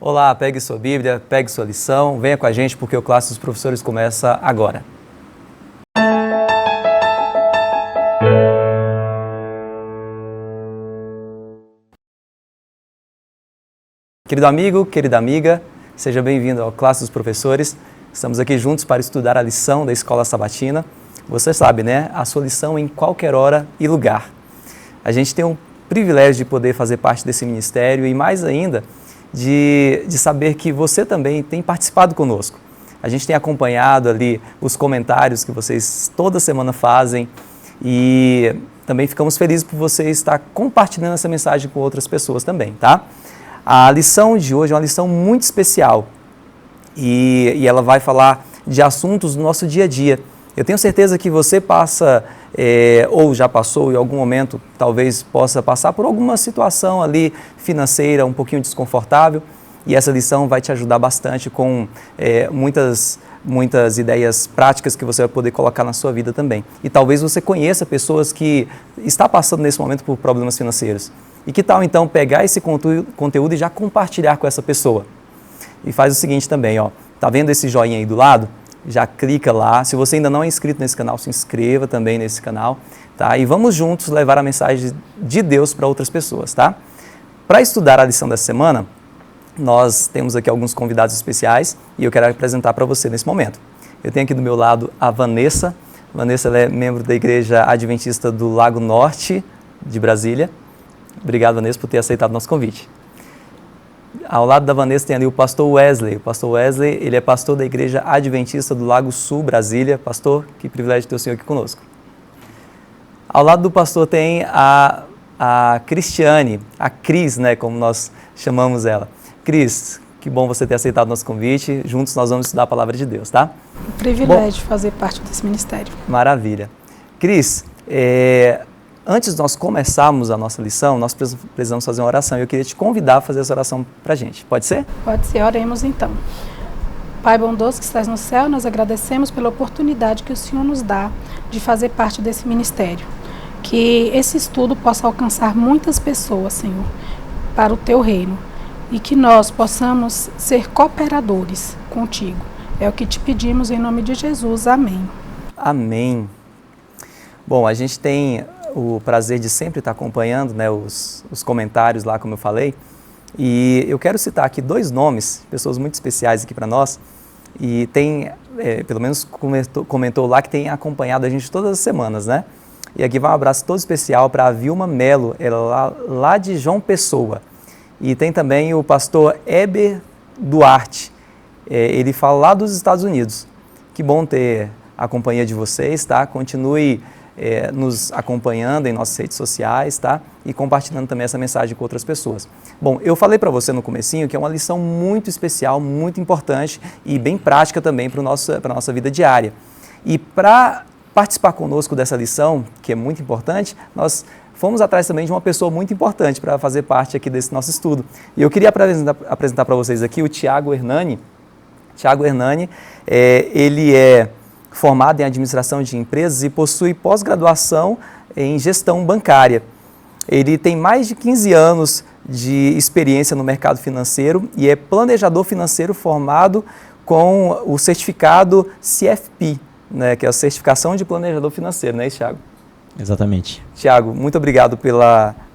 Olá, pegue sua Bíblia, pegue sua lição, venha com a gente porque o Classe dos Professores começa agora. Querido amigo, querida amiga, seja bem-vindo ao Classe dos Professores. Estamos aqui juntos para estudar a lição da Escola Sabatina. Você sabe, né? A sua lição em qualquer hora e lugar. A gente tem o privilégio de poder fazer parte desse ministério e mais ainda de saber que você também tem participado conosco. A gente tem acompanhado ali os comentários que vocês toda semana fazem e também ficamos felizes por você estar compartilhando essa mensagem com outras pessoas também, tá? A lição de hoje é uma lição muito especial e ela vai falar de assuntos do nosso dia a dia. Eu tenho certeza que você passa, ou já passou em algum momento, talvez possa passar por alguma situação ali financeira um pouquinho desconfortável e essa lição vai te ajudar bastante com muitas ideias práticas que você vai poder colocar na sua vida também. E talvez você conheça pessoas que estão passando nesse momento por problemas financeiros. E que tal então pegar esse conteúdo e já compartilhar com essa pessoa? E faz o seguinte também, ó, tá vendo esse joinha aí do lado? Já clica lá. Se você ainda não é inscrito nesse canal, se inscreva também nesse canal, tá? E vamos juntos levar a mensagem de Deus para outras pessoas, tá? Para estudar a lição dessa semana, nós temos aqui alguns convidados especiais e eu quero apresentar para você nesse momento. Eu tenho aqui do meu lado a Vanessa. Vanessa, ela é membro da Igreja Adventista do Lago Norte de Brasília. Obrigado, Vanessa, por ter aceitado o nosso convite. Ao lado da Vanessa tem ali o pastor Wesley. O pastor Wesley, ele é pastor da Igreja Adventista do Lago Sul, Brasília. Pastor, que privilégio ter o senhor aqui conosco. Ao lado do pastor tem a Cristiane, a Cris, né, como nós chamamos ela. Cris, que bom você ter aceitado o nosso convite. Juntos nós vamos estudar a Palavra de Deus, tá? Um privilégio fazer parte desse ministério. Maravilha. Cris, antes de nós começarmos a nossa lição, nós precisamos fazer uma oração. Eu queria te convidar a fazer essa oração para a gente. Pode ser? Pode ser. Oremos então. Pai bondoso que estás no céu, nós agradecemos pela oportunidade que o Senhor nos dá de fazer parte desse ministério. Que esse estudo possa alcançar muitas pessoas, Senhor, para o Teu reino. E que nós possamos ser cooperadores contigo. É o que te pedimos em nome de Jesus. Amém. Amém. Bom, a gente tem o prazer de sempre estar acompanhando, né, os comentários lá, como eu falei, e eu quero citar aqui dois nomes, pessoas muito especiais aqui para nós, e tem, pelo menos comentou lá que tem acompanhado a gente todas as semanas, né? E aqui vai um abraço todo especial para a Vilma Melo, ela lá de João Pessoa, e tem também o pastor Heber Duarte, ele fala lá dos Estados Unidos. Que bom ter a companhia de vocês, tá? Continue nos acompanhando em nossas redes sociais, tá? E compartilhando também essa mensagem com outras pessoas. Bom, eu falei para você no comecinho que é uma lição muito especial, muito importante e bem prática também para a nossa vida diária. E para participar conosco dessa lição, que é muito importante, nós fomos atrás também de uma pessoa muito importante para fazer parte aqui desse nosso estudo. E eu queria apresentar para vocês aqui o Tiago Hernani. Tiago Hernani, ele é formado em administração de empresas e possui pós-graduação em gestão bancária. Ele tem mais de 15 anos de experiência no mercado financeiro e é planejador financeiro formado com o certificado CFP, né, que é a certificação de planejador financeiro, não é isso, Thiago? Exatamente. Tiago, muito obrigado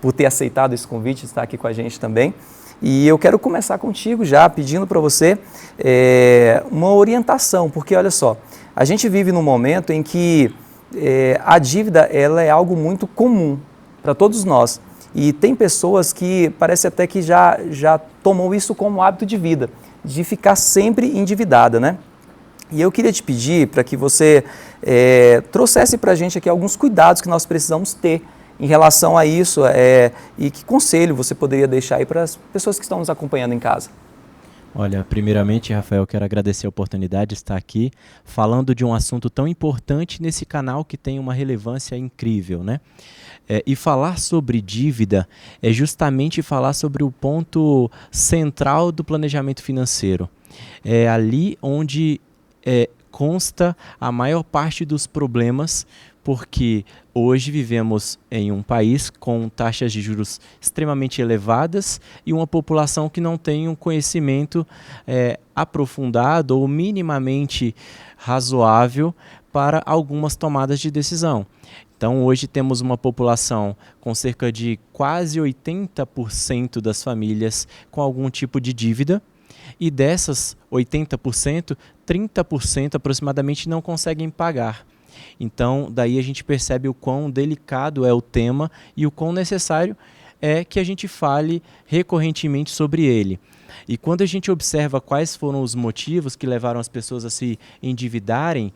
por ter aceitado esse convite, estar aqui com a gente também. E eu quero começar contigo já pedindo para você uma orientação, porque olha só, a gente vive num momento em que a dívida ela é algo muito comum para todos nós. E tem pessoas que parece até que já tomou isso como hábito de vida, de ficar sempre endividada, né? E eu queria te pedir para que você trouxesse para a gente aqui alguns cuidados que nós precisamos ter em relação a isso e que conselho você poderia deixar aí para as pessoas que estão nos acompanhando em casa. Olha, primeiramente, Rafael, quero agradecer a oportunidade de estar aqui falando de um assunto tão importante nesse canal que tem uma relevância incrível, né? E falar sobre dívida é justamente falar sobre o ponto central do planejamento financeiro. É ali onde consta a maior parte dos problemas, porque hoje vivemos em um país com taxas de juros extremamente elevadas e uma população que não tem um conhecimento aprofundado ou minimamente razoável para algumas tomadas de decisão. Então, hoje temos uma população com cerca de quase 80% das famílias com algum tipo de dívida, e dessas 80%, 30% aproximadamente não conseguem pagar. Então, daí a gente percebe o quão delicado é o tema e o quão necessário é que a gente fale recorrentemente sobre ele. E quando a gente observa quais foram os motivos que levaram as pessoas a se endividarem,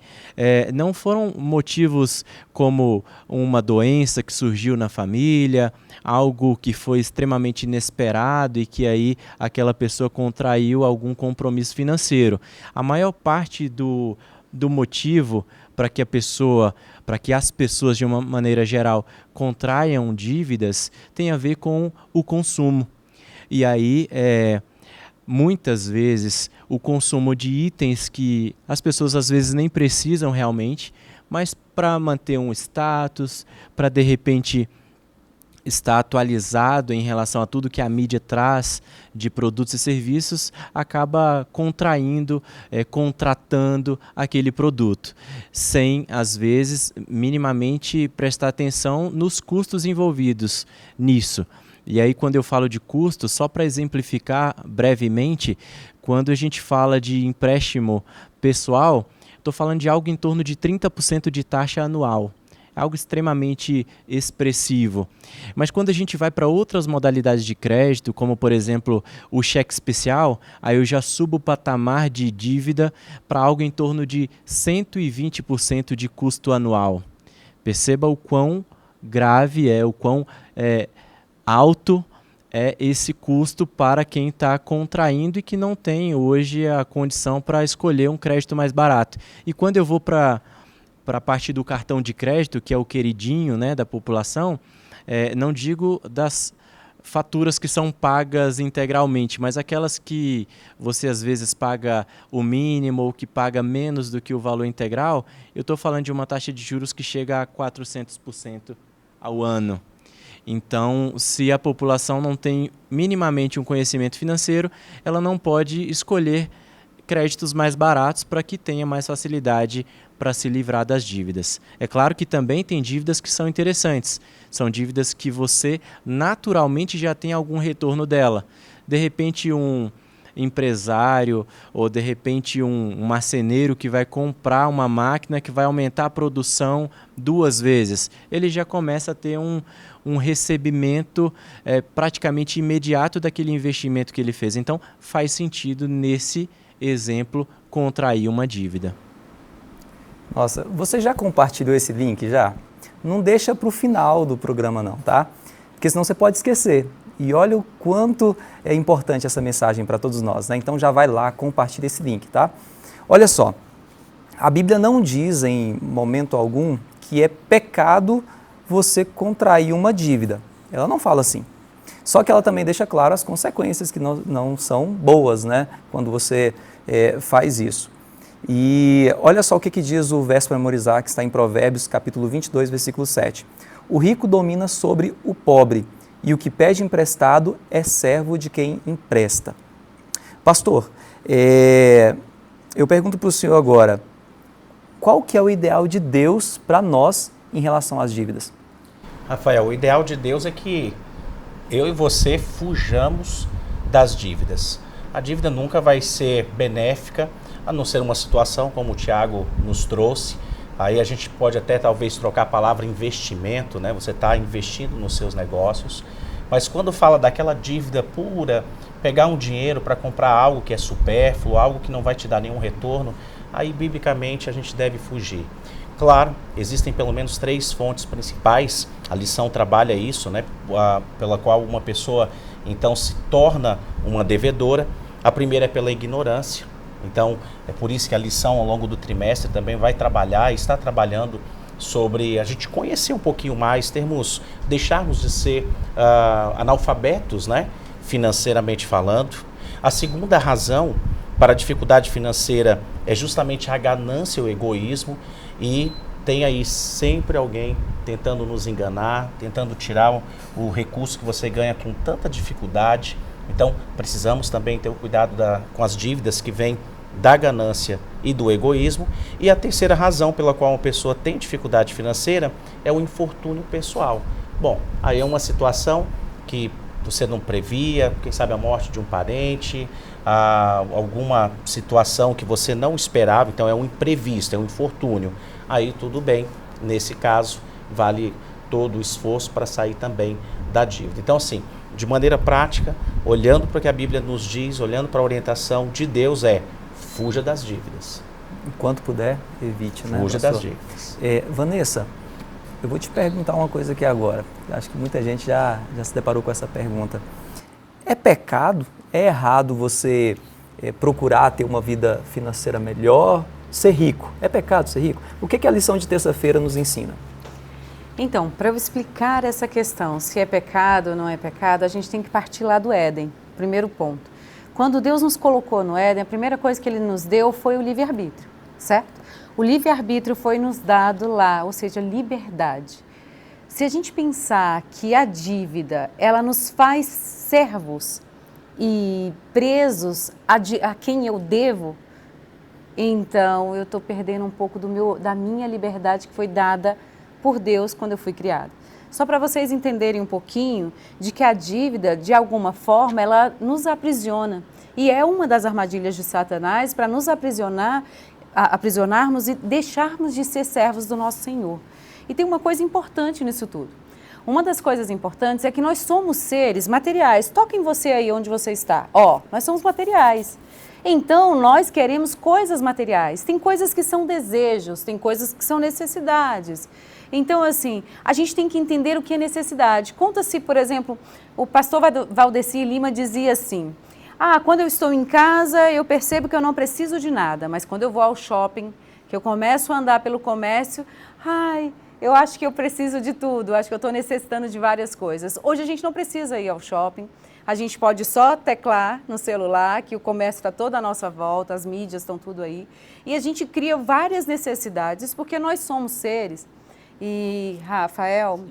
não foram motivos como uma doença que surgiu na família, algo que foi extremamente inesperado e que aí aquela pessoa contraiu algum compromisso financeiro. A maior parte do motivo para que as pessoas, de uma maneira geral, contraiam dívidas, tem a ver com o consumo. E aí, muitas vezes, o consumo de itens que as pessoas às vezes nem precisam realmente, mas para manter um status, para de repente estar atualizado em relação a tudo que a mídia traz de produtos e serviços, acaba contraindo, contratando aquele produto, sem, às vezes, minimamente prestar atenção nos custos envolvidos nisso. E aí, quando eu falo de custo, só para exemplificar brevemente, quando a gente fala de empréstimo pessoal, estou falando de algo em torno de 30% de taxa anual. Algo extremamente expressivo. Mas quando a gente vai para outras modalidades de crédito, como por exemplo o cheque especial, aí eu já subo o patamar de dívida para algo em torno de 120% de custo anual. Perceba o quão grave o quão alto é esse custo para quem está contraindo e que não tem hoje a condição para escolher um crédito mais barato. E quando eu vou para a parte do cartão de crédito, que é o queridinho, né, da população, não digo das faturas que são pagas integralmente, mas aquelas que você às vezes paga o mínimo ou que paga menos do que o valor integral, eu estou falando de uma taxa de juros que chega a 400% ao ano. Então, se a população não tem minimamente um conhecimento financeiro, ela não pode escolher créditos mais baratos para que tenha mais facilidade para se livrar das dívidas. É claro que também tem dívidas que são interessantes. São dívidas que você naturalmente já tem algum retorno dela. De repente um empresário ou de repente um marceneiro que vai comprar uma máquina que vai aumentar a produção 2 vezes. Ele já começa a ter um recebimento praticamente imediato daquele investimento que ele fez. Então faz sentido nesse exemplo contrair uma dívida. Nossa, você já compartilhou esse link já? Não deixa para o final do programa não, tá? Porque senão você pode esquecer. E olha o quanto é importante essa mensagem para todos nós, né? Então já vai lá, compartilha esse link, tá? Olha só, a Bíblia não diz em momento algum que é pecado você contrair uma dívida. Ela não fala assim. Só que ela também deixa claro as consequências que não são boas, né? Quando você faz isso. E olha só o que diz o verso para memorizar, que está em Provérbios, capítulo 22, versículo 7. O rico domina sobre o pobre, e o que pede emprestado é servo de quem empresta. Pastor, eu pergunto para o senhor agora, qual que é o ideal de Deus para nós em relação às dívidas? Rafael, o ideal de Deus é que eu e você fujamos das dívidas. A dívida nunca vai ser benéfica, a não ser uma situação como o Tiago nos trouxe. Aí a gente pode até talvez trocar a palavra investimento, né? Você está investindo nos seus negócios. Mas quando fala daquela dívida pura, pegar um dinheiro para comprar algo que é supérfluo, algo que não vai te dar nenhum retorno, aí biblicamente a gente deve fugir. Claro, existem pelo menos 3 fontes principais, a lição trabalha isso, né? Pela qual uma pessoa então se torna uma devedora. A primeira é pela ignorância. Então, é por isso que a lição ao longo do trimestre também vai trabalhar e está trabalhando sobre a gente conhecer um pouquinho mais, deixarmos de ser analfabetos, né, financeiramente falando. A segunda razão para a dificuldade financeira é justamente a ganância, o egoísmo, e tem aí sempre alguém tentando nos enganar, tentando tirar o recurso que você ganha com tanta dificuldade. Então, precisamos também ter o cuidado com as dívidas que vêm da ganância e do egoísmo. E a terceira razão pela qual uma pessoa tem dificuldade financeira é o infortúnio pessoal. Bom, aí é uma situação que você não previa, quem sabe a morte de um parente, alguma situação que você não esperava, então é um imprevisto, é um infortúnio. Aí tudo bem, nesse caso vale todo o esforço para sair também da dívida. Então assim, de maneira prática, olhando para o que a Bíblia nos diz, olhando para a orientação de Deus fuja das dívidas. Enquanto puder, evite, né? Fuja das dívidas. Vanessa, eu vou te perguntar uma coisa aqui agora. Eu acho que muita gente já se deparou com essa pergunta. É pecado? É errado você procurar ter uma vida financeira melhor? Ser rico? É pecado ser rico? O que a lição de terça-feira nos ensina? Então, para eu explicar essa questão, se é pecado ou não é pecado, a gente tem que partir lá do Éden, primeiro ponto. Quando Deus nos colocou no Éden, a primeira coisa que Ele nos deu foi o livre-arbítrio, certo? O livre-arbítrio foi nos dado lá, ou seja, liberdade. Se a gente pensar que a dívida, ela nos faz servos e presos a quem eu devo, então eu estou perdendo um pouco da minha liberdade que foi dada por Deus quando eu fui criada. Só para vocês entenderem um pouquinho de que a dívida, de alguma forma, ela nos aprisiona. E é uma das armadilhas de Satanás para nos aprisionarmos e deixarmos de ser servos do nosso Senhor. E tem uma coisa importante nisso tudo. Uma das coisas importantes é que nós somos seres materiais. Toca em você aí onde você está. Nós somos materiais. Então, nós queremos coisas materiais. Tem coisas que são desejos, tem coisas que são necessidades. Então, assim, a gente tem que entender o que é necessidade. Conta-se, por exemplo, o pastor Valdeci Lima dizia assim, quando eu estou em casa, eu percebo que eu não preciso de nada, mas quando eu vou ao shopping, que eu começo a andar pelo comércio, eu acho que eu preciso de tudo, acho que eu estou necessitando de várias coisas. Hoje a gente não precisa ir ao shopping, a gente pode só teclar no celular, que o comércio está toda à nossa volta, as mídias estão tudo aí, e a gente cria várias necessidades, porque nós somos seres. E, Rafael,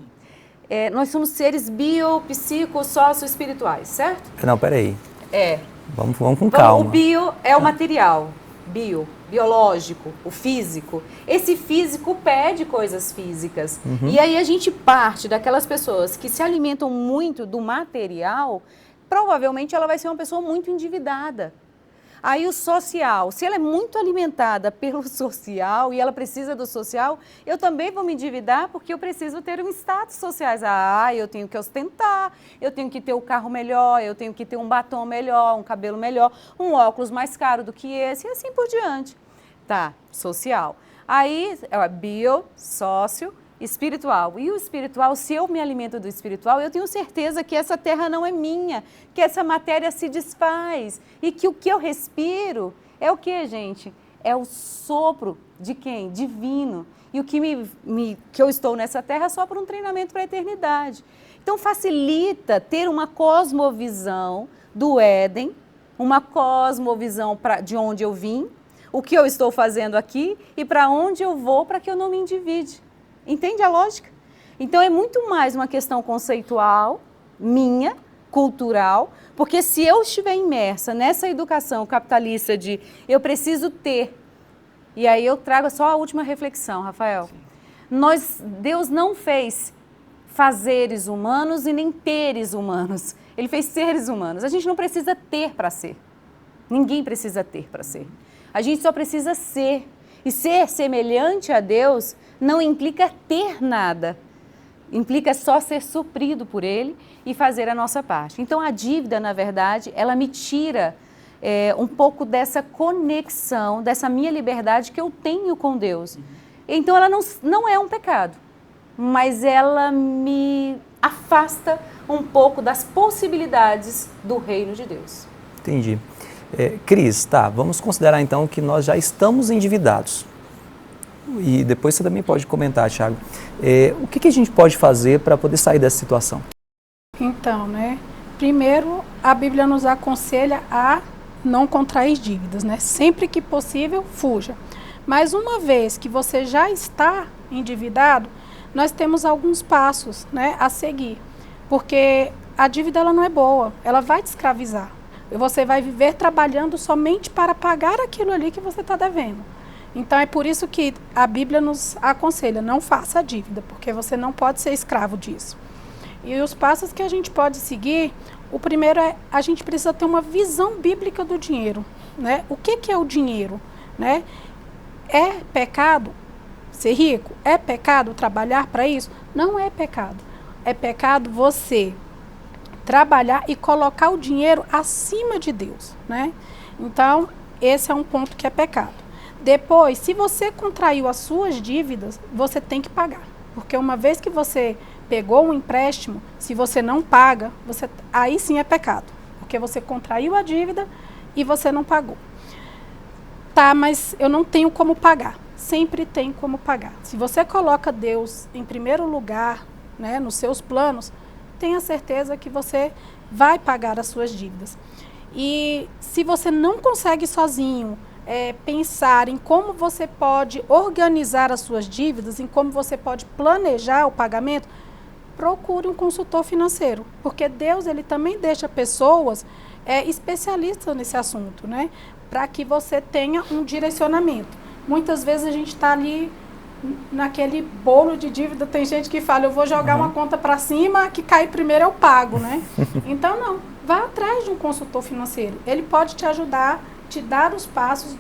nós somos seres bio, psico, sócio-espirituais, certo? Não, peraí. Vamos com calma. O bio é o material, biológico, o físico. Esse físico pede coisas físicas. E aí a gente parte daquelas pessoas que se alimentam muito do material, provavelmente ela vai ser uma pessoa muito endividada. Aí o social, se ela é muito alimentada pelo social e ela precisa do social, eu também vou me endividar porque eu preciso ter um status sociais. Eu tenho que ostentar, eu tenho que ter o carro melhor, eu tenho que ter um batom melhor, um cabelo melhor, um óculos mais caro do que esse e assim por diante. Tá, social. Aí, bio, sócio, espiritual. E o espiritual, se eu me alimento do espiritual, eu tenho certeza que essa terra não é minha, que essa matéria se desfaz e que o que eu respiro é o que, gente? É o sopro de quem? Divino. E o que que eu estou nessa terra é só por um treinamento para a eternidade. Então facilita ter uma cosmovisão do Éden, uma cosmovisão de onde eu vim, o que eu estou fazendo aqui e para onde eu vou para que eu não me endivide. Entende a lógica? Então é muito mais uma questão conceitual, minha, cultural, porque se eu estiver imersa nessa educação capitalista de eu preciso ter, e aí eu trago só a última reflexão, Rafael. Deus não fez fazeres humanos e nem teres humanos. Ele fez seres humanos. A gente não precisa ter para ser. Ninguém precisa ter para ser. A gente só precisa ser. E ser semelhante a Deus não implica ter nada, implica só ser suprido por Ele e fazer a nossa parte. Então a dívida, na verdade, ela me tira um pouco dessa conexão, dessa minha liberdade que eu tenho com Deus. Então ela não é um pecado, mas ela me afasta um pouco das possibilidades do reino de Deus. Entendi. Cris, vamos considerar então que nós já estamos endividados. E depois você também pode comentar, Thiago. O que a gente pode fazer para poder sair dessa situação? Então, primeiro a Bíblia nos aconselha a não contrair dívidas, Sempre que possível, fuja. Mas uma vez que você já está endividado, nós temos alguns passos, né, a seguir. Porque a dívida ela não é boa, ela vai te escravizar. E você vai viver trabalhando somente para pagar aquilo ali que você está devendo. Então é por isso que a Bíblia nos aconselha, não faça a dívida, porque você não pode ser escravo disso. E os passos que a gente pode seguir, o primeiro é, a gente precisa ter uma visão bíblica do dinheiro, né? O que é o dinheiro, né? É pecado ser rico? É pecado trabalhar para isso? Não é pecado. É pecado você trabalhar e colocar o dinheiro acima de Deus, né? Então, esse é um ponto que é pecado. Depois, se você contraiu as suas dívidas, você tem que pagar. Porque uma vez que você pegou um empréstimo, se você não paga, aí sim é pecado. Porque você contraiu a dívida e você não pagou. Tá, mas eu não tenho como pagar. Sempre tem como pagar. Se você coloca Deus em primeiro lugar, né, nos seus planos, tenha certeza que você vai pagar as suas dívidas. E se você não consegue sozinho pensar em como você pode organizar as suas dívidas, em como você pode planejar o pagamento, procure um consultor financeiro, porque Deus ele também deixa pessoas especialistas nesse assunto, né? Para que você tenha um direcionamento. Muitas vezes a gente está ali naquele bolo de dívida, tem gente que fala, eu vou jogar uma conta para cima, que cair primeiro eu pago, né? Então não, vá atrás de um consultor financeiro. Ele pode te ajudar, te dar os passos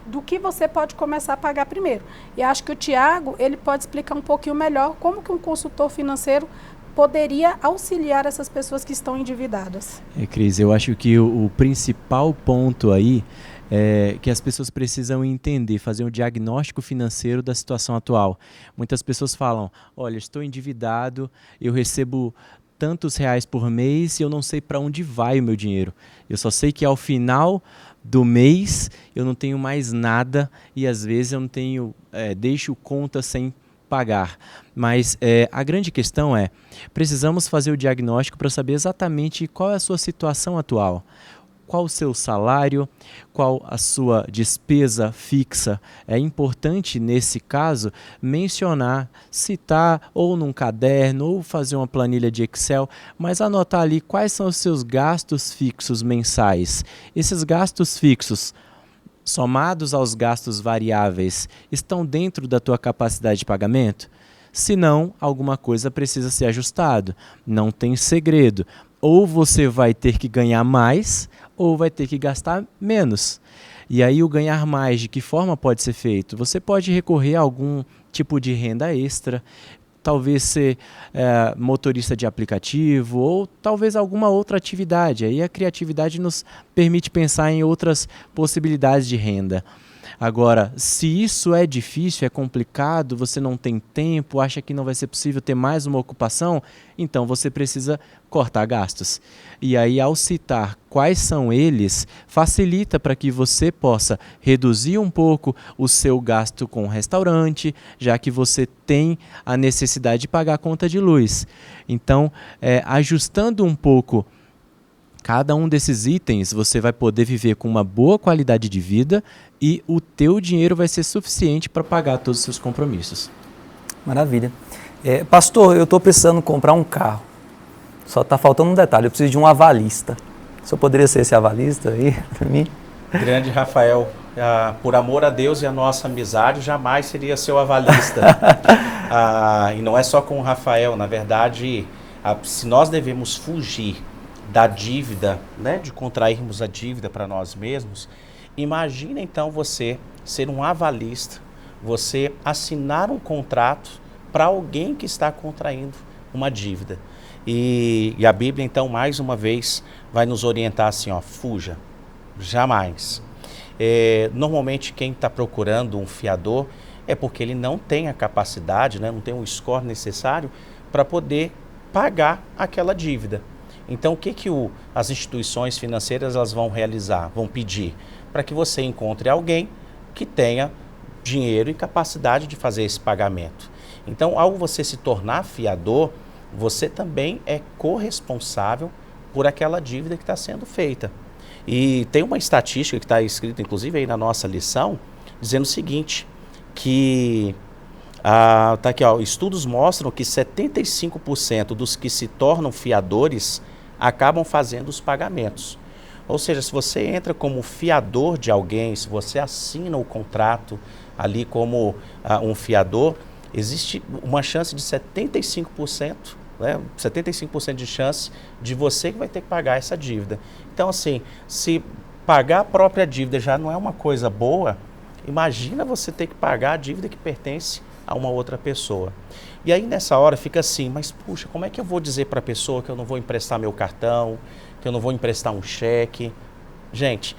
do que você pode começar a pagar primeiro. E acho que o Tiago, ele pode explicar um pouquinho melhor como que um consultor financeiro poderia auxiliar essas pessoas que estão endividadas. Cris, eu acho que o principal ponto aí é que as pessoas precisam entender, fazer um diagnóstico financeiro da situação atual. Muitas pessoas falam, olha, estou endividado, eu recebo tantos reais por mês e eu não sei para onde vai o meu dinheiro. Eu só sei que ao final do mês eu não tenho mais nada e às vezes eu não tenho, deixo conta sem pagar. Mas a grande questão é, precisamos fazer o diagnóstico para saber exatamente qual é a sua situação atual. Qual o seu salário, qual a sua despesa fixa. É importante, nesse caso, mencionar, citar ou num caderno ou fazer uma planilha de Excel, mas anotar ali quais são os seus gastos fixos mensais. Esses gastos fixos, somados aos gastos variáveis, estão dentro da tua capacidade de pagamento? Se não, alguma coisa precisa ser ajustado. Não tem segredo. Ou você vai ter que ganhar mais, ou vai ter que gastar menos. E aí o ganhar mais, de que forma pode ser feito? Você pode recorrer a algum tipo de renda extra, talvez ser motorista de aplicativo, ou talvez alguma outra atividade. Aí a criatividade nos permite pensar em outras possibilidades de renda. Agora, se isso é difícil, é complicado, você não tem tempo, acha que não vai ser possível ter mais uma ocupação, então você precisa cortar gastos. E aí, ao citar quais são eles, facilita para que você possa reduzir um pouco o seu gasto com o restaurante, já que você tem a necessidade de pagar a conta de luz. Então, ajustando um pouco cada um desses itens, você vai poder viver com uma boa qualidade de vida e o teu dinheiro vai ser suficiente para pagar todos os seus compromissos. Maravilha. Pastor, eu estou precisando comprar um carro. Só está faltando um detalhe, eu preciso de um avalista. O senhor poderia ser esse avalista aí para mim? Grande Rafael, por amor a Deus e a nossa amizade, jamais seria seu avalista. E não é só com o Rafael, na verdade, se nós devemos fugir da dívida, né, de contrairmos a dívida para nós mesmos, imagina então você ser um avalista, você assinar um contrato para alguém que está contraindo uma dívida. E a Bíblia então mais uma vez vai nos orientar assim, fuja, jamais. Normalmente quem está procurando um fiador é porque ele não tem a capacidade, né, não tem o score necessário para poder pagar aquela dívida. Então, o que as instituições financeiras elas vão realizar? Vão pedir para que você encontre alguém que tenha dinheiro e capacidade de fazer esse pagamento. Então, ao você se tornar fiador, você também é corresponsável por aquela dívida que está sendo feita. E tem uma estatística que está escrita, inclusive, aí na nossa lição, dizendo o seguinte, que Tá aqui, ó, estudos mostram que 75% dos que se tornam fiadores acabam fazendo os pagamentos. Ou seja, se você entra como fiador de alguém, se você assina o contrato ali como um fiador, existe uma chance de 75%, né, 75% de chance de você que vai ter que pagar essa dívida. Então, assim, se pagar a própria dívida já não é uma coisa boa, imagina você ter que pagar a dívida que pertence a uma outra pessoa. E aí, nessa hora, fica assim, mas puxa, como é que eu vou dizer para a pessoa que eu não vou emprestar meu cartão, que eu não vou emprestar um cheque? Gente,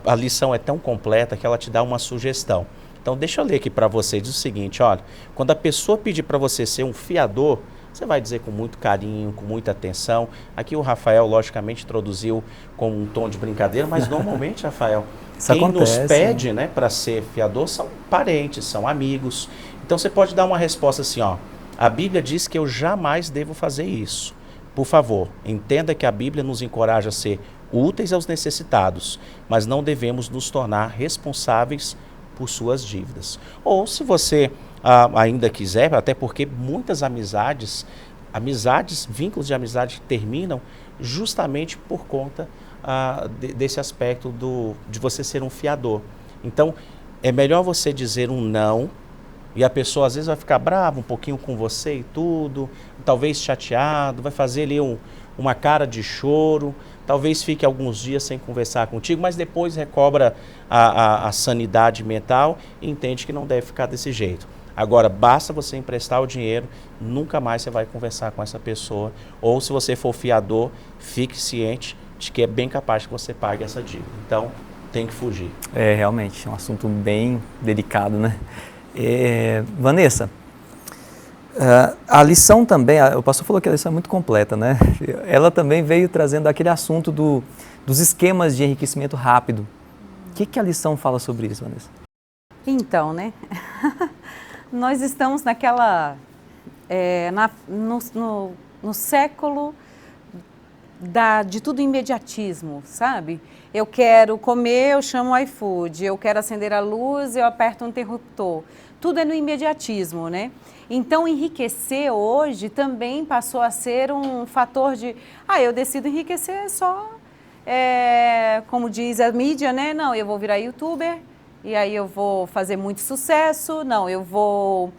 a lição é tão completa que ela te dá uma sugestão. Então, deixa eu ler aqui para você, diz o seguinte, olha, quando a pessoa pedir para você ser um fiador, você vai dizer com muito carinho, com muita atenção. Aqui o Rafael, logicamente, introduziu com um tom de brincadeira, mas normalmente, Rafael, quem nos pede, né, para ser fiador são parentes, são amigos. Então, você pode dar uma resposta assim, ó, a Bíblia diz que eu jamais devo fazer isso. Por favor, entenda que a Bíblia nos encoraja a ser úteis aos necessitados, mas não devemos nos tornar responsáveis por suas dívidas. Ou se você ainda quiser, até porque muitas amizades, vínculos de amizade terminam justamente por conta desse aspecto de você ser um fiador. Então, é melhor você dizer um não, e a pessoa às vezes vai ficar brava um pouquinho com você e tudo, talvez chateado, vai fazer ali uma cara de choro, talvez fique alguns dias sem conversar contigo, mas depois recobra a sanidade mental e entende que não deve ficar desse jeito. Agora, basta você emprestar o dinheiro, nunca mais você vai conversar com essa pessoa, ou se você for fiador, fique ciente de que é bem capaz que você pague essa dívida. Então, tem que fugir. É, realmente, é um assunto bem delicado, né? Vanessa, a lição também, o pastor falou que a lição é muito completa, né? Ela também veio trazendo aquele assunto dos esquemas de enriquecimento rápido. O que a lição fala sobre isso, Vanessa? Então, né? Nós estamos naquela, no século de tudo imediatismo, sabe? Eu quero comer, eu chamo o iFood, eu quero acender a luz, eu aperto um interruptor. Tudo é no imediatismo, né? Então, enriquecer hoje também passou a ser um fator de, eu decido enriquecer só, como diz a mídia, né? Não, eu vou virar youtuber, e aí eu vou fazer muito sucesso, não, eu vou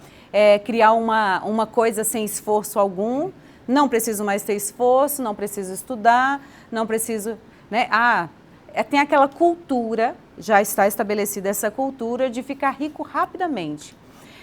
criar uma coisa sem esforço algum, não preciso mais ter esforço, não preciso estudar, não preciso, né? Tem aquela cultura, já está estabelecida essa cultura de ficar rico rapidamente.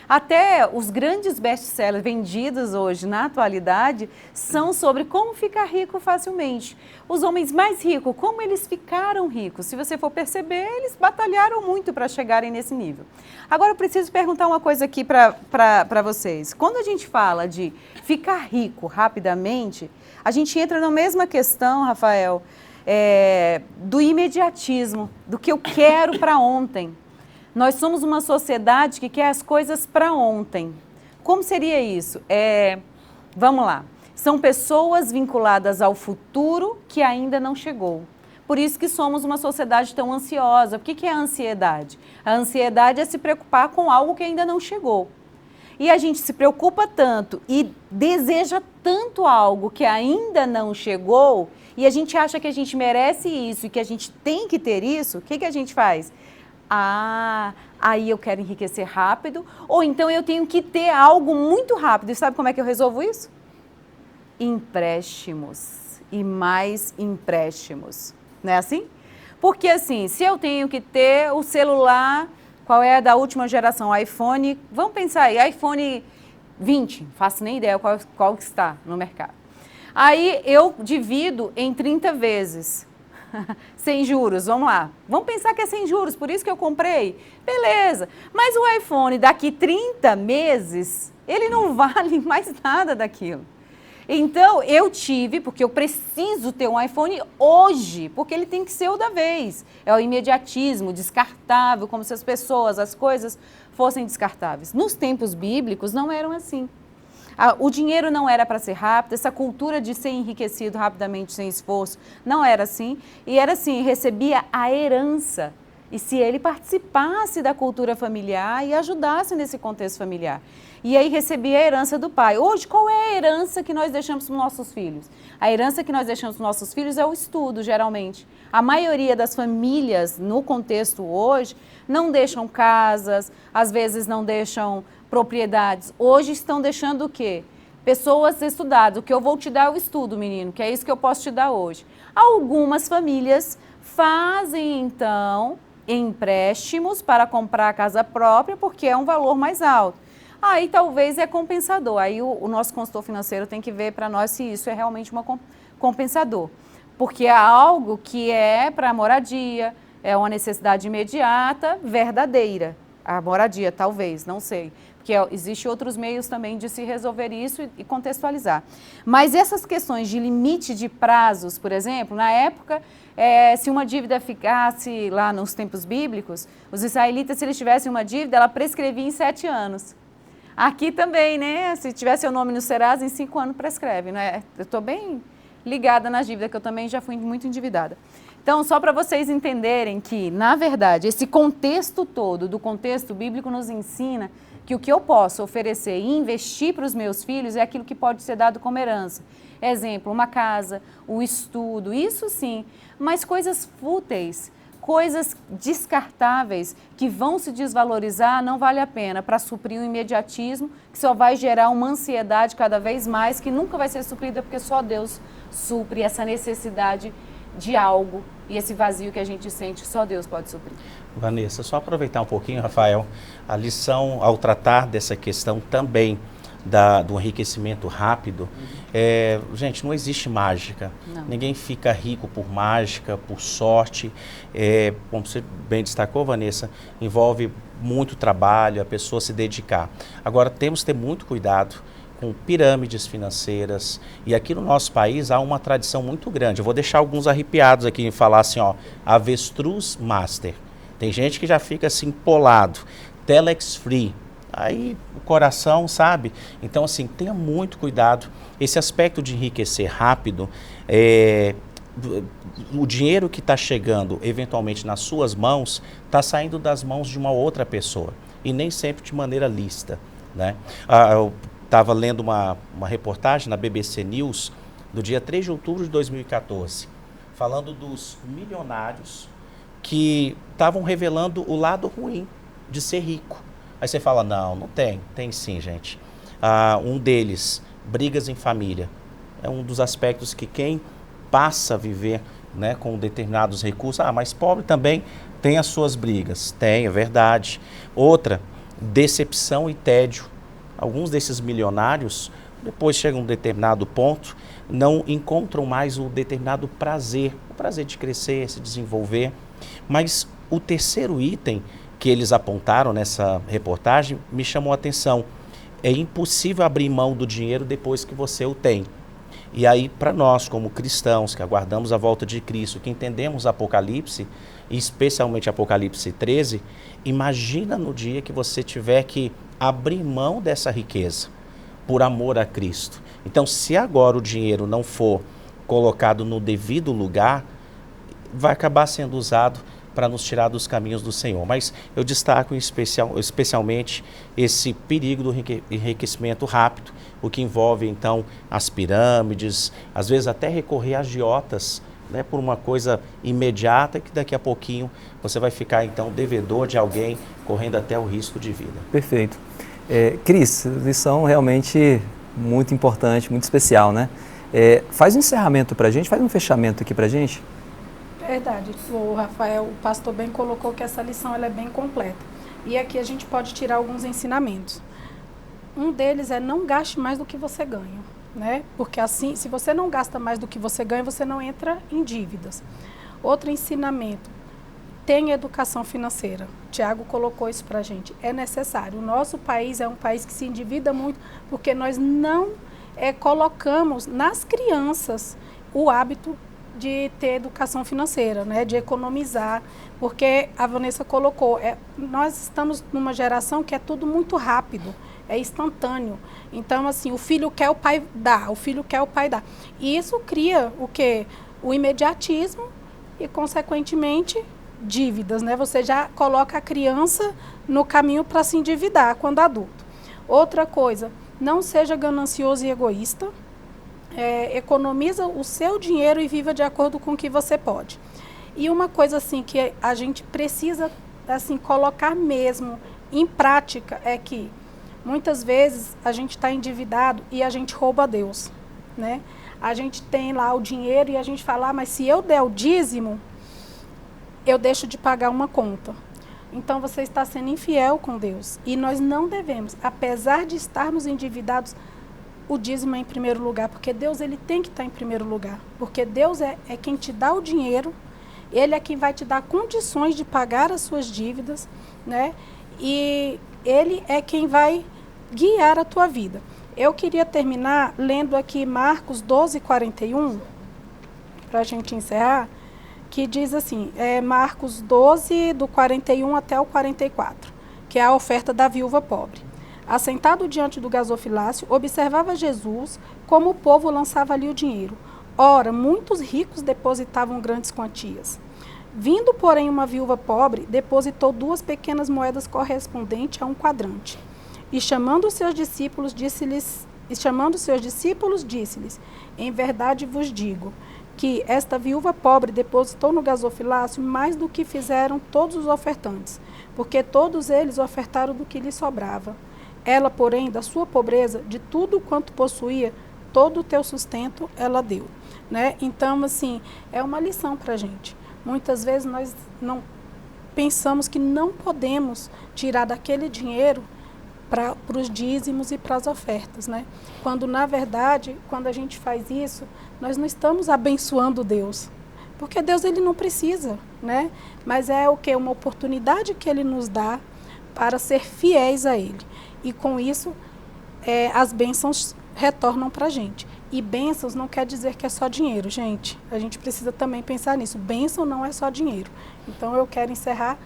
Até os grandes best-sellers vendidos hoje, na atualidade, são sobre como ficar rico facilmente. Os homens mais ricos, como eles ficaram ricos? Se você for perceber, eles batalharam muito para chegarem nesse nível. Agora, eu preciso perguntar uma coisa aqui para vocês. Quando a gente fala de ficar rico rapidamente, a gente entra na mesma questão, Rafael, do imediatismo, do que eu quero para ontem. Nós somos uma sociedade que quer as coisas para ontem. Como seria isso? Vamos lá. São pessoas vinculadas ao futuro que ainda não chegou. Por isso que somos uma sociedade tão ansiosa. O que é a ansiedade? A ansiedade é se preocupar com algo que ainda não chegou. E a gente se preocupa tanto e deseja tanto algo que ainda não chegou, e a gente acha que a gente merece isso e que a gente tem que ter isso, o que a gente faz? Aí eu quero enriquecer rápido, ou então eu tenho que ter algo muito rápido. E sabe como é que eu resolvo isso? Empréstimos e mais empréstimos. Não é assim? Porque assim, se eu tenho que ter o celular, qual é a da última geração? iPhone, vamos pensar aí, iPhone 20, não faço nem ideia qual que está no mercado. Aí eu divido em 30 vezes. Sem juros, vamos lá. Vamos pensar que é sem juros, por isso que eu comprei. Beleza, mas o iPhone daqui 30 meses, ele não vale mais nada daquilo. Então, eu tive, porque eu preciso ter um iPhone hoje, porque ele tem que ser o da vez. É o imediatismo, descartável, como se as pessoas, as coisas fossem descartáveis. Nos tempos bíblicos não eram assim. O dinheiro não era para ser rápido, essa cultura de ser enriquecido rapidamente, sem esforço, não era assim. E era assim, recebia a herança. e se ele participasse da cultura familiar e ajudasse nesse contexto familiar. E aí recebia a herança do pai. Hoje, qual é a herança que nós deixamos para os nossos filhos? A herança que nós deixamos para os nossos filhos é o estudo, geralmente. A maioria das famílias, no contexto hoje, não deixam casas, às vezes não deixam propriedades. Hoje estão deixando o quê? Pessoas estudadas. O que eu vou te dar é o estudo, menino, que é isso que eu posso te dar hoje. Algumas famílias fazem, então, empréstimos para comprar a casa própria, porque é um valor mais alto. Aí talvez é compensador. Aí o nosso consultor financeiro tem que ver para nós se isso é realmente compensador. Porque é algo que é para moradia, é uma necessidade imediata, verdadeira. A moradia, talvez, não sei. Porque existem outros meios também de se resolver isso e contextualizar. Mas essas questões de limite de prazos, por exemplo, na época, se uma dívida ficasse lá nos tempos bíblicos, os israelitas, se eles tivessem uma dívida, ela prescrevia em 7 anos. Aqui também, né? Se tiver seu nome no Serasa, em 5 anos prescreve, né? Eu estou bem ligada na dívida, que eu também já fui muito endividada. Então, só para vocês entenderem que, na verdade, esse contexto todo do contexto bíblico nos ensina que o que eu posso oferecer e investir para os meus filhos é aquilo que pode ser dado como herança. Exemplo, uma casa, o estudo, isso sim, mas coisas fúteis, coisas descartáveis que vão se desvalorizar, não vale a pena para suprir o imediatismo, que só vai gerar uma ansiedade cada vez mais, que nunca vai ser suprida, porque só Deus supre essa necessidade de algo e esse vazio que a gente sente, só Deus pode suprir. Vanessa, só aproveitar um pouquinho, Rafael, a lição ao tratar dessa questão também do enriquecimento rápido, gente, não existe mágica. Não. Ninguém fica rico por mágica, por sorte. Como você bem destacou, Vanessa, envolve muito trabalho, a pessoa se dedicar. Agora, temos que ter muito cuidado com pirâmides financeiras, e aqui no nosso país há uma tradição muito grande. Eu vou deixar alguns arrepiados aqui e falar assim, ó, avestruz master. Tem gente que já fica assim empolado, telex free. Aí o coração, sabe? Então, assim, tenha muito cuidado. Esse aspecto de enriquecer rápido, o dinheiro que está chegando eventualmente nas suas mãos, está saindo das mãos de uma outra pessoa. E nem sempre de maneira lícita, né? Eu estava lendo uma reportagem na BBC News, do dia 3 de outubro de 2014, falando dos milionários que estavam revelando o lado ruim de ser rico. Aí você fala, não tem. Tem sim, gente. Um deles, brigas em família. É um dos aspectos que quem passa a viver, né, com determinados recursos, mas pobre também tem as suas brigas. Tem, é verdade. Outra, decepção e tédio. Alguns desses milionários, depois chegam a um determinado ponto, não encontram mais o determinado prazer. O prazer de crescer, se desenvolver. Mas o terceiro item que eles apontaram nessa reportagem me chamou a atenção. É impossível abrir mão do dinheiro depois que você o tem. E aí, para nós, como cristãos, que aguardamos a volta de Cristo, que entendemos Apocalipse, e especialmente Apocalipse 13, imagina no dia que você tiver que abrir mão dessa riqueza por amor a Cristo. Então, se agora o dinheiro não for colocado no devido lugar, vai acabar sendo usado para nos tirar dos caminhos do Senhor. Mas eu destaco especialmente esse perigo do enriquecimento rápido, o que envolve, então, as pirâmides, às vezes até recorrer a agiotas, né, por uma coisa imediata, que daqui a pouquinho você vai ficar, então, devedor de alguém, correndo até o risco de vida. Perfeito. Cris, lição realmente muito importante, muito especial, né? Faz um encerramento para a gente, faz um fechamento aqui para a gente. Verdade, o Rafael, o pastor bem colocou que essa lição ela é bem completa. E aqui a gente pode tirar alguns ensinamentos. Um deles é não gaste mais do que você ganha, né? Porque assim, se você não gasta mais do que você ganha, você não entra em dívidas. Outro ensinamento, tenha educação financeira. Tiago colocou isso pra gente. É necessário. O nosso país é um país que se endivida muito porque nós não colocamos nas crianças o hábito de ter educação financeira, né, de economizar, porque a Vanessa colocou, nós estamos numa geração que é tudo muito rápido, é instantâneo. Então, assim, o filho quer, o pai dá, o filho quer, o pai dá. E isso cria o quê? O imediatismo e, consequentemente, dívidas, né? Você já coloca a criança no caminho para se endividar quando adulto. Outra coisa, não seja ganancioso e egoísta. Economiza o seu dinheiro e viva de acordo com o que você pode. E uma coisa assim que a gente precisa assim colocar mesmo em prática é que muitas vezes a gente está endividado e a gente rouba a Deus, né? A gente tem lá o dinheiro e a gente fala, mas se eu der o dízimo, eu deixo de pagar uma conta. Então você está sendo infiel com Deus. E nós não devemos, apesar de estarmos endividados, o dízimo é em primeiro lugar, porque Deus ele tem que estar em primeiro lugar. Porque Deus é quem te dá o dinheiro, Ele é quem vai te dar condições de pagar as suas dívidas, né? E Ele é quem vai guiar a tua vida. Eu queria terminar lendo aqui Marcos 12:41, para a gente encerrar, que diz assim, Marcos 12, do 41 até o 44, que é a oferta da viúva pobre. Assentado diante do gasofilácio, observava Jesus como o povo lançava ali o dinheiro. Ora, muitos ricos depositavam grandes quantias. Vindo, porém, uma viúva pobre, depositou 2 pequenas moedas correspondentes a um quadrante. E chamando os seus discípulos, disse-lhes, em verdade vos digo, que esta viúva pobre depositou no gasofilácio mais do que fizeram todos os ofertantes, porque todos eles ofertaram do que lhe sobrava. Ela, porém, da sua pobreza, de tudo quanto possuía, todo o teu sustento ela deu, né? Então, assim, é uma lição para a gente. Muitas vezes nós não pensamos que não podemos tirar daquele dinheiro para os dízimos e para as ofertas, né? Quando, na verdade, quando a gente faz isso, nós não estamos abençoando Deus, porque Deus ele não precisa, né? Mas é o quê? Uma oportunidade que Ele nos dá para ser fiéis a Ele. E com isso, as bênçãos retornam para a gente. E bênçãos não quer dizer que é só dinheiro, gente. A gente precisa também pensar nisso. Bênção não é só dinheiro. Então, eu quero encerrar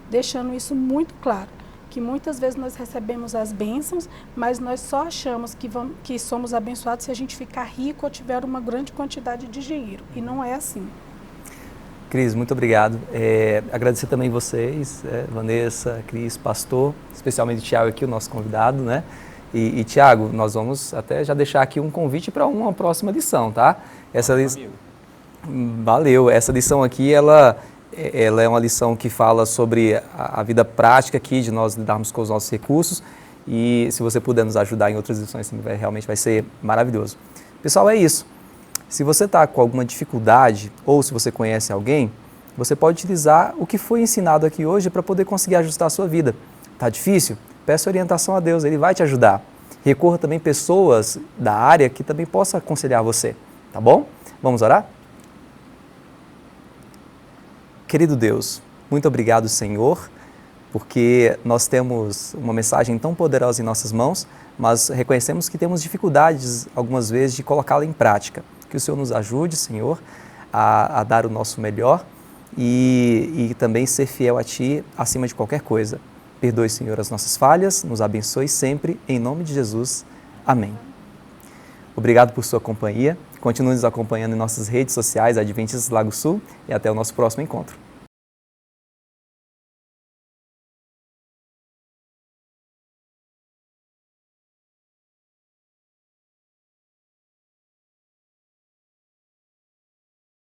deixando isso muito claro. Que muitas vezes nós recebemos as bênçãos, mas nós só achamos que somos abençoados se a gente ficar rico ou tiver uma grande quantidade de dinheiro. E não é assim. Cris, muito obrigado. Agradecer também vocês, Vanessa, Cris, pastor, especialmente o Tiago aqui, o nosso convidado, né? E Tiago, nós vamos até já deixar aqui um convite para uma próxima lição, tá? Valeu. Essa lição aqui, ela é uma lição que fala sobre a vida prática aqui, de nós lidarmos com os nossos recursos. E se você puder nos ajudar em outras lições, realmente vai ser maravilhoso. Pessoal, é isso. Se você está com alguma dificuldade ou se você conhece alguém, você pode utilizar o que foi ensinado aqui hoje para poder conseguir ajustar a sua vida. Está difícil? Peça orientação a Deus, Ele vai te ajudar. Recorra também pessoas da área que também possam aconselhar você, tá bom? Vamos orar? Querido Deus, muito obrigado, Senhor, porque nós temos uma mensagem tão poderosa em nossas mãos, mas reconhecemos que temos dificuldades, algumas vezes, de colocá-la em prática. Que o Senhor nos ajude, Senhor, a dar o nosso melhor e também ser fiel a Ti acima de qualquer coisa. Perdoe, Senhor, as nossas falhas, nos abençoe sempre, em nome de Jesus. Amém. Obrigado por sua companhia. Continue nos acompanhando em nossas redes sociais, Adventistas Lago Sul, e até o nosso próximo encontro.